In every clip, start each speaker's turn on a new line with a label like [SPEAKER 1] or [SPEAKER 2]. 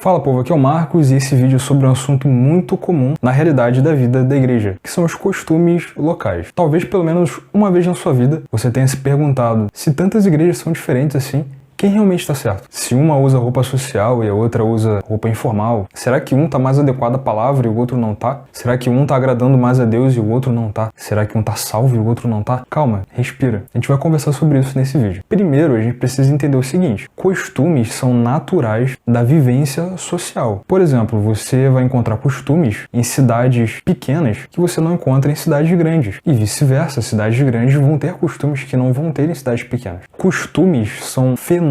[SPEAKER 1] Fala povo, aqui é o Marcos e esse vídeo é sobre um assunto muito comum na realidade da vida da igreja, que são os costumes locais. Talvez pelo menos uma vez na sua vida você tenha se perguntado se tantas igrejas são diferentes assim, quem realmente está certo? Se uma usa roupa social e a outra usa roupa informal, será que um está mais adequado à palavra e o outro não está? Será que um está agradando mais a Deus e o outro não está? Será que um está salvo e o outro não está? Calma, respira. A gente vai conversar sobre isso nesse vídeo. Primeiro, a gente precisa entender o seguinte: costumes são naturais da vivência social. Por exemplo, você vai encontrar costumes em cidades pequenas que você não encontra em cidades grandes. E vice-versa, cidades grandes vão ter costumes que não vão ter em cidades pequenas. Costumes são fenômenos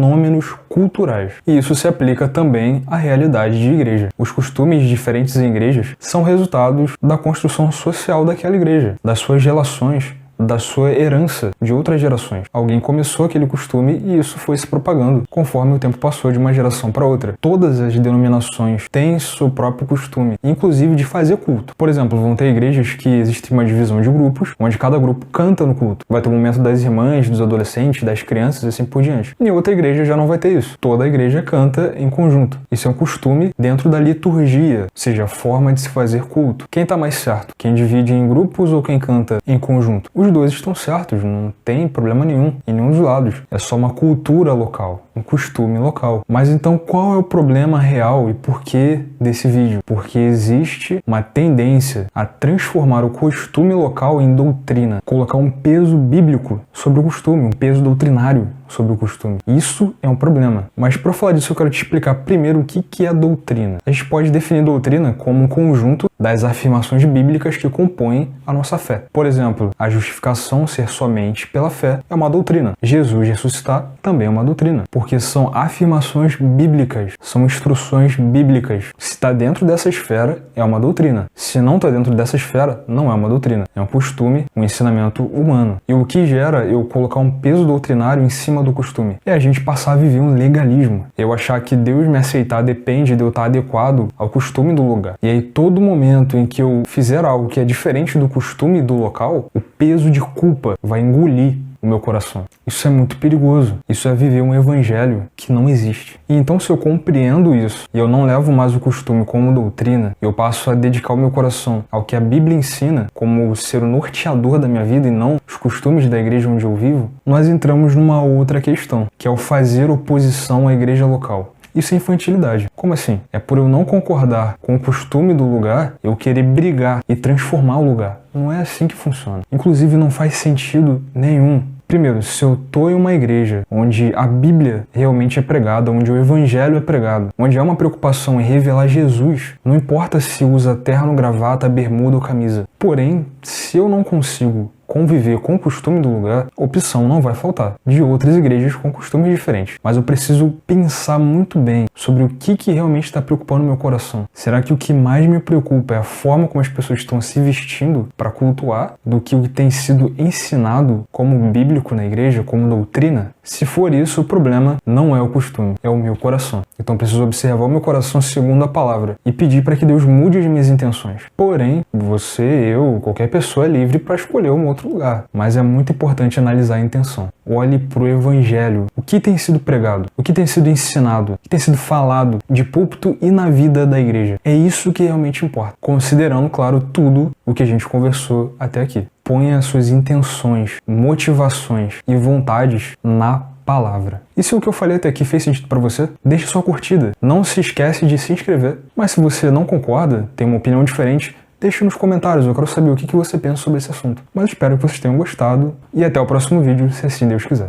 [SPEAKER 1] culturais. E isso se aplica também à realidade de igreja. Os costumes diferentes em igrejas são resultados da construção social daquela igreja, das suas relações, da sua herança de outras gerações. Alguém começou aquele costume e isso foi se propagando conforme o tempo passou de uma geração para outra. Todas as denominações têm seu próprio costume, inclusive de fazer culto. Por exemplo, vão ter igrejas que existe uma divisão de grupos, onde cada grupo canta no culto. Vai ter o momento das irmãs, dos adolescentes, das crianças e assim por diante. Em outra igreja já não vai ter isso. Toda a igreja canta em conjunto. Isso é um costume dentro da liturgia, ou seja, a forma de se fazer culto. Quem está mais certo? Quem divide em grupos ou quem canta em conjunto? Os dois estão certos, não tem problema nenhum em nenhum dos lados. É só uma cultura local, um costume local. Mas então qual é o problema real e por que desse vídeo? Porque existe uma tendência a transformar o costume local em doutrina, colocar um peso bíblico sobre o costume, um peso doutrinário sobre o costume. Isso é um problema. Mas para falar disso eu quero te explicar primeiro o que é doutrina. A gente pode definir doutrina como um conjunto das afirmações bíblicas que compõem a nossa fé. Por exemplo, a justificação ser somente pela fé é uma doutrina. Jesus ressuscitar também é uma doutrina, porque são afirmações bíblicas, são instruções bíblicas. Se está dentro dessa esfera, é uma doutrina. Se não está dentro dessa esfera, não é uma doutrina. É um costume, um ensinamento humano. E o que gera eu colocar um peso doutrinário em cima do costume é a gente passar a viver um legalismo. Eu achar que Deus me aceitar depende de eu estar adequado ao costume do lugar. E aí todo momento em que eu fizer algo que é diferente do costume do local, o peso de culpa vai engolir o meu coração. Isso é muito perigoso. Isso é viver um evangelho que não existe. E então se eu compreendo isso e eu não levo mais o costume como doutrina, eu passo a dedicar o meu coração ao que a Bíblia ensina como ser o norteador da minha vida e não os costumes da igreja onde eu vivo, nós entramos numa outra questão, que é o fazer oposição à igreja local. Isso é infantilidade. Como assim? É por eu não concordar com o costume do lugar, eu querer brigar e transformar o lugar. Não é assim que funciona. Inclusive, não faz sentido nenhum. Primeiro, se eu estou em uma igreja onde a Bíblia realmente é pregada, onde o Evangelho é pregado, onde há uma preocupação em revelar Jesus, não importa se usa terno, gravata, bermuda ou camisa. Porém, se eu não consigo conviver com o costume do lugar, opção não vai faltar de outras igrejas com costumes diferentes. Mas eu preciso pensar muito bem sobre o que realmente está preocupando o meu coração. Será que o que mais me preocupa é a forma como as pessoas estão se vestindo para cultuar do que o que tem sido ensinado como bíblico na igreja, como doutrina? Se for isso, o problema não é o costume, é o meu coração. Então eu preciso observar o meu coração segundo a palavra e pedir para que Deus mude as minhas intenções. Porém, você, eu, qualquer pessoa é livre para escolher um outro lugar. Mas é muito importante analisar a intenção. Olhe para o Evangelho. O que tem sido pregado? O que tem sido ensinado? O que tem sido falado de púlpito e na vida da igreja? É isso que realmente importa. Considerando, claro, tudo o que a gente conversou até aqui. Ponha suas intenções, motivações e vontades na palavra. E se o que eu falei até aqui fez sentido para você, deixe sua curtida. Não se esquece de se inscrever. Mas se você não concorda, tem uma opinião diferente, deixe nos comentários, eu quero saber o que você pensa sobre esse assunto. Mas espero que vocês tenham gostado e até o próximo vídeo, se assim Deus quiser.